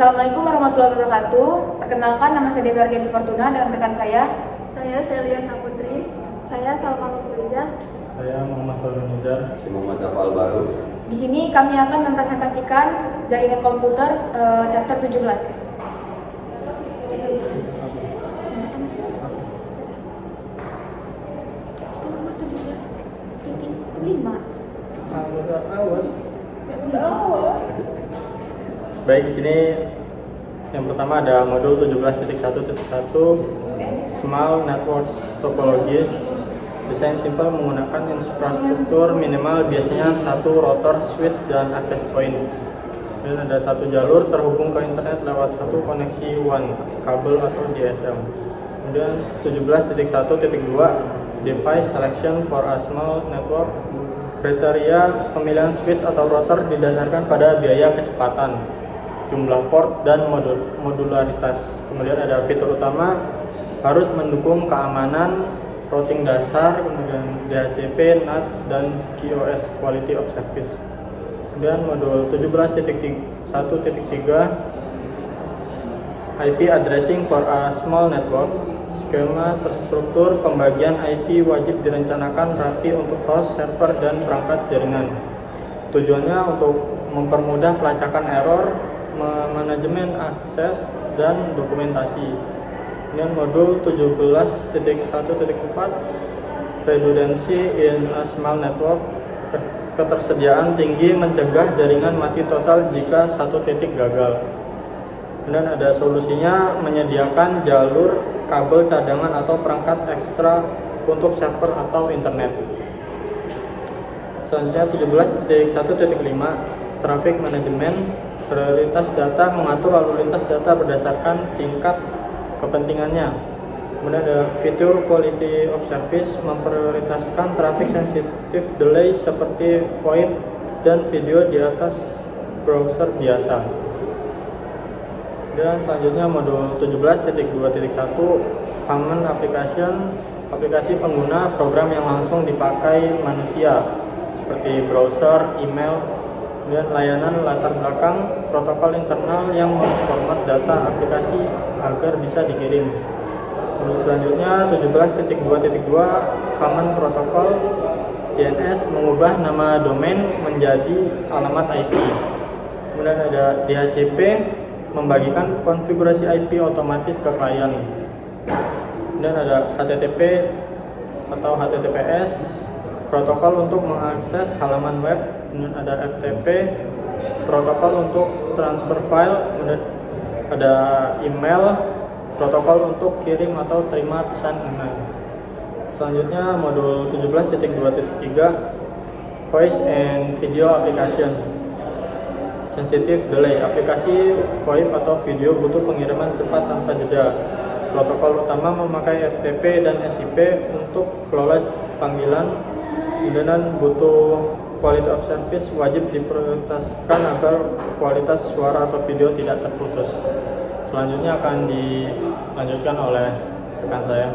Assalamualaikum warahmatullahi wabarakatuh. Perkenalkan, nama saya Dewi Ardianti Fortuna dan rekan saya. Saya Celia Saputri. Saya Salma Nurliza. Saya Muhammad Farunizar. Si Muhammad Afal Baru. Di sini kami akan mempresentasikan jaringan komputer chapter 17. Baik, di sini yang pertama ada modul 17.1.1 Small Networks Topologies. Desain simpel menggunakan infrastruktur minimal, biasanya satu router, switch, dan access point. Dan ada satu jalur terhubung ke internet lewat satu koneksi WAN, kabel atau DSL. Kemudian 17.1.2 Device Selection for a Small Network. Kriteria pemilihan switch atau router didasarkan pada biaya kecepatan, jumlah port, dan modularitas. Kemudian ada fitur utama, harus mendukung keamanan, routing dasar, kemudian DHCP, NAT, dan QoS Quality of Service. Kemudian modul 17.1.3 IP Addressing for a Small Network. Skema terstruktur pembagian IP wajib direncanakan rapi untuk host, server, dan perangkat jaringan. Tujuannya untuk mempermudah pelacakan error, manajemen akses, dan dokumentasi. Kemudian modul 17.1.4 Redundancy in a Small Network. Ketersediaan tinggi mencegah jaringan mati total jika satu titik gagal. Kemudian ada solusinya, menyediakan jalur kabel cadangan atau perangkat ekstra untuk server atau internet. Selanjutnya 17.1.5 Traffic Management. Prioritas data, mengatur lalu lintas data berdasarkan tingkat kepentingannya. Kemudian ada fitur Quality of Service, memprioritaskan traffic sensitive delay seperti VoIP dan video di atas browser biasa. Dan selanjutnya modul 17.2.1 Common Application, aplikasi pengguna program yang langsung dipakai manusia seperti browser, email, dan layanan latar belakang, protokol internal yang memformat data aplikasi agar bisa dikirim. Modul selanjutnya 17.2.2 Common Protocol DNS, mengubah nama domain menjadi alamat IP. Kemudian ada DHCP, membagikan konfigurasi IP otomatis ke klien. Dan ada HTTP atau HTTPS, protokol untuk mengakses halaman web. Kemudian ada FTP, protokol untuk transfer file. Kemudian ada email, protokol untuk kirim atau terima pesan email. Selanjutnya modul 17.2.3 Voice and Video Application. Sensitive delay, aplikasi VoIP atau video butuh pengiriman cepat tanpa jeda. Protokol utama memakai FTP dan SIP untuk kelola panggilan. Dan butuh quality of service, wajib diprioritaskan agar kualitas suara atau video tidak terputus. Selanjutnya akan dilanjutkan oleh rekan saya.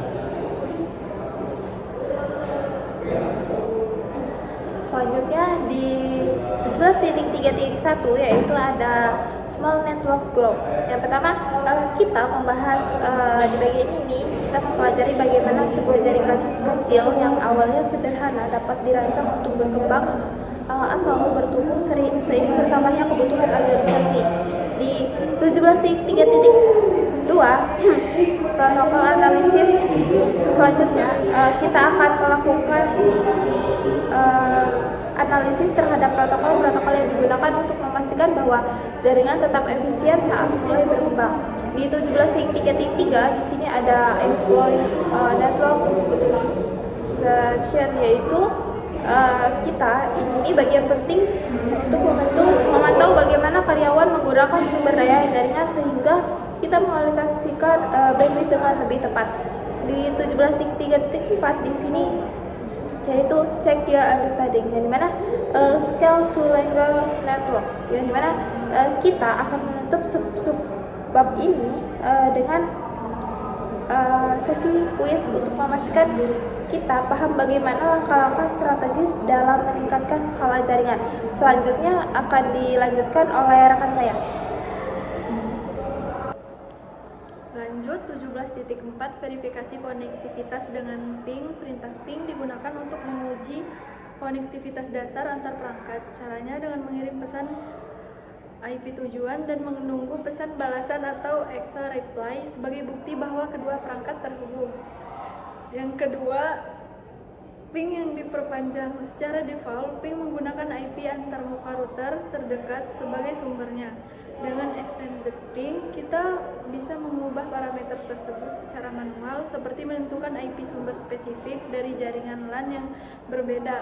Selanjutnya di 17.3.1 yaitu ada Small Network Group. Yang pertama kita membahas di bagian ini kita mempelajari bagaimana sebuah jaringan kecil yang awalnya sederhana dapat dirancang untuk berkembang atau bertumbuh seiring bertambahnya kebutuhan organisasi. Di 17.3.2 protokol analisis selanjutnya kita akan melakukan analisis terhadap protokol-protokol yang digunakan untuk memastikan bahwa jaringan tetap efisien saat mulai berkembang. Di 17.3.3 di sini ada employee network session, yaitu kita ini bagian penting untuk memantau bagaimana karyawan menggunakan sumber daya jaringan sehingga kita mengalokasikan bandwidth dengan lebih tepat. Di 17.3.4 di sini yaitu check your understanding, yang dimana scale to longer networks, yang dimana kita akan menutup bab ini dengan sesi kuis untuk memastikan kita paham bagaimana langkah-langkah strategis dalam meningkatkan skala jaringan. Selanjutnya akan dilanjutkan oleh rekan saya. lanjut, 17.4 verifikasi konektivitas dengan ping. Perintah ping digunakan untuk menguji konektivitas dasar antar perangkat. Caranya dengan mengirim pesan IP tujuan dan menunggu pesan balasan atau EXO reply sebagai bukti bahwa kedua perangkat terhubung. Yang kedua, ping yang diperpanjang. Secara default, ping menggunakan IP antarmuka router terdekat sebagai sumbernya. Dengan extended ping, kita bisa mengubah parameter tersebut secara manual, seperti menentukan IP sumber spesifik dari jaringan LAN yang berbeda.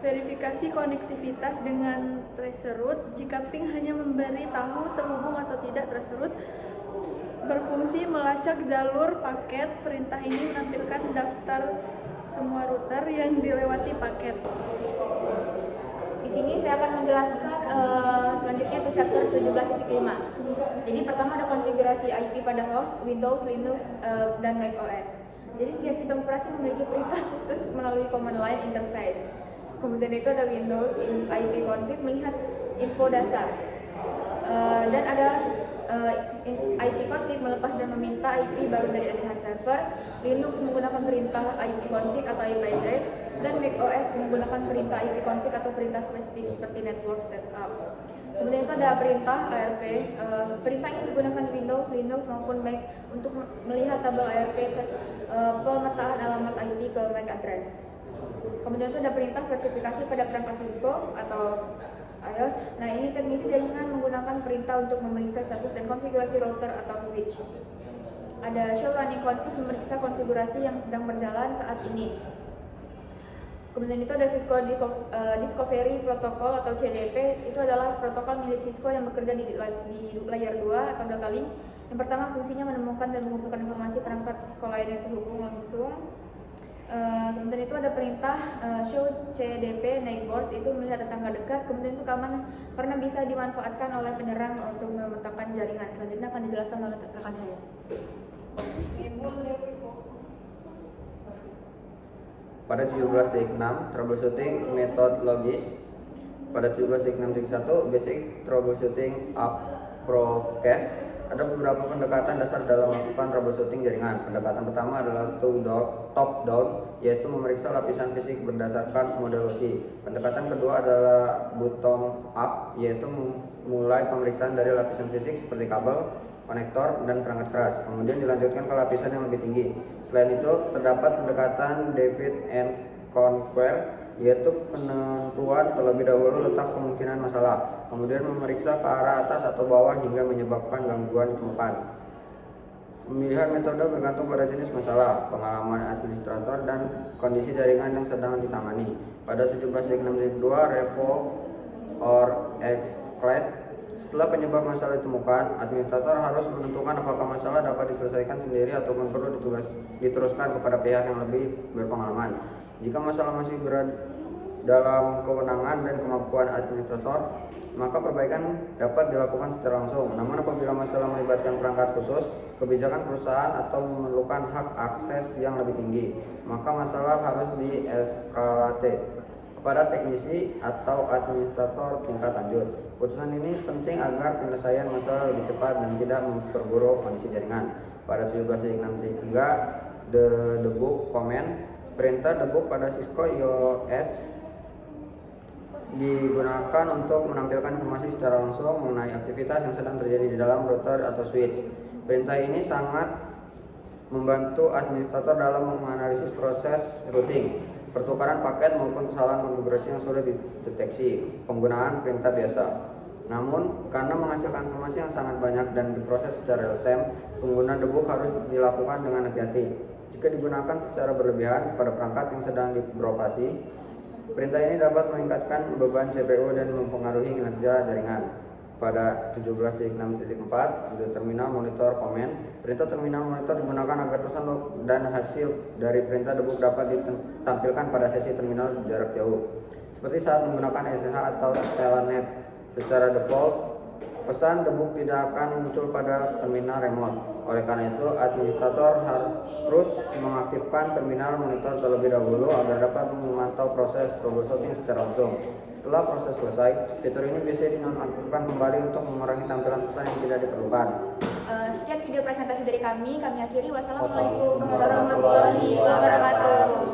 Verifikasi konektivitas dengan traceroute. Jika ping hanya memberi tahu terhubung atau tidak, traceroute berfungsi melacak jalur paket. Perintah ini menampilkan daftar semua router yang dilewati paket. Di sini saya akan menjelaskan selanjutnya itu chapter 17.5. Jadi pertama ada konfigurasi IP pada host, Windows, Linux, dan macOS. Jadi setiap sistem operasi memiliki perintah khusus melalui command line interface. Kemudian itu ada Windows IP config melihat info dasar. Dan ada IP config melepas dan meminta IP baru dari ADH server. Linux menggunakan perintah IP config atau IP address, dan macOS menggunakan perintah IP config atau perintah spesifik seperti network setup. Kemudian itu ada perintah ARP. Perintah ini digunakan di Windows, Linux maupun Mac untuk melihat tabel ARP pemetaan alamat IP ke MAC address. Kemudian itu ada perintah verifikasi pada perangkat Cisco atau iOS. Nah, ini teknisi jaringan menggunakan perintah untuk memeriksa status dan konfigurasi router atau switch. Ada show running config memeriksa konfigurasi yang sedang berjalan saat ini. Kemudian itu ada Cisco Discovery Protocol atau CDP. Itu adalah protokol milik Cisco yang bekerja di layer 2 atau data link. Yang pertama fungsinya menemukan dan mengumpulkan informasi perangkat Cisco lain yang terhubung langsung. Kemudian itu ada perintah show CDP neighbors, itu melihat tetangga dekat. Kemudian itu keamanan karena bisa dimanfaatkan oleh penyerang untuk memetakan jaringan. Selanjutnya akan dijelaskan oleh rekan saya. Pada 17.6 troubleshooting methodologies. Pada 17.6.1 basic troubleshooting approach. Ada beberapa pendekatan dasar dalam melakukan troubleshooting jaringan. Pendekatan pertama adalah top down, yaitu memeriksa lapisan fisik berdasarkan model OSI. Pendekatan kedua adalah bottom up, yaitu mulai pemeriksaan dari lapisan fisik seperti kabel, konektor, dan perangkat keras. Kemudian dilanjutkan ke lapisan yang lebih tinggi. Selain itu, terdapat pendekatan Divide and Conquer, yaitu penentuan terlebih dahulu letak kemungkinan masalah, kemudian memeriksa ke arah atas atau bawah hingga menyebabkan gangguan ditemukan. Pemilihan metode bergantung pada jenis masalah, pengalaman administrator, dan kondisi jaringan yang sedang ditangani. Pada 17.6.2 revolve or escalate. Setelah penyebab masalah ditemukan, administrator harus menentukan apakah masalah dapat diselesaikan sendiri ataupun perlu diteruskan kepada pihak yang lebih berpengalaman. Jika masalah masih berada dalam kewenangan dan kemampuan administrator, maka perbaikan dapat dilakukan secara langsung. Namun apabila masalah melibatkan perangkat khusus, kebijakan perusahaan atau memerlukan hak akses yang lebih tinggi, maka masalah harus dieskalate kepada teknisi atau administrator tingkat lanjut. Putusan ini penting agar penyelesaian masalah lebih cepat dan tidak memperburuk kondisi jaringan. Pada 17.6.3 debug comment. Perintah debug pada Cisco iOS digunakan untuk menampilkan informasi secara langsung mengenai aktivitas yang sedang terjadi di dalam router atau switch. Perintah ini sangat membantu administrator dalam menganalisis proses routing, pertukaran paket maupun kesalahan konfigurasi yang sulit dideteksi. Penggunaan perintah biasa. Namun, karena menghasilkan informasi yang sangat banyak dan diproses secara real time, penggunaan debug harus dilakukan dengan hati-hati. Jika digunakan secara berlebihan pada perangkat yang sedang beroperasi, perintah ini dapat meningkatkan beban CPU dan mempengaruhi kinerja jaringan. Pada 17.6.4 terminal monitor command. Perintah terminal monitor digunakan agar pesan dan hasil dari perintah debug dapat ditampilkan pada sesi terminal jarak jauh, seperti saat menggunakan SSH atau Telnet. Secara default, pesan debug tidak akan muncul pada terminal remote. Oleh karena itu, administrator harus mengaktifkan terminal monitor terlebih dahulu agar dapat memantau proses troubleshooting secara langsung. Setelah proses selesai, fitur ini bisa dinonaktifkan kembali untuk mengurangi tampilan pesan yang tidak diperlukan. video presentasi dari kami akhiri. Wassalamualaikum warahmatullahi wabarakatuh.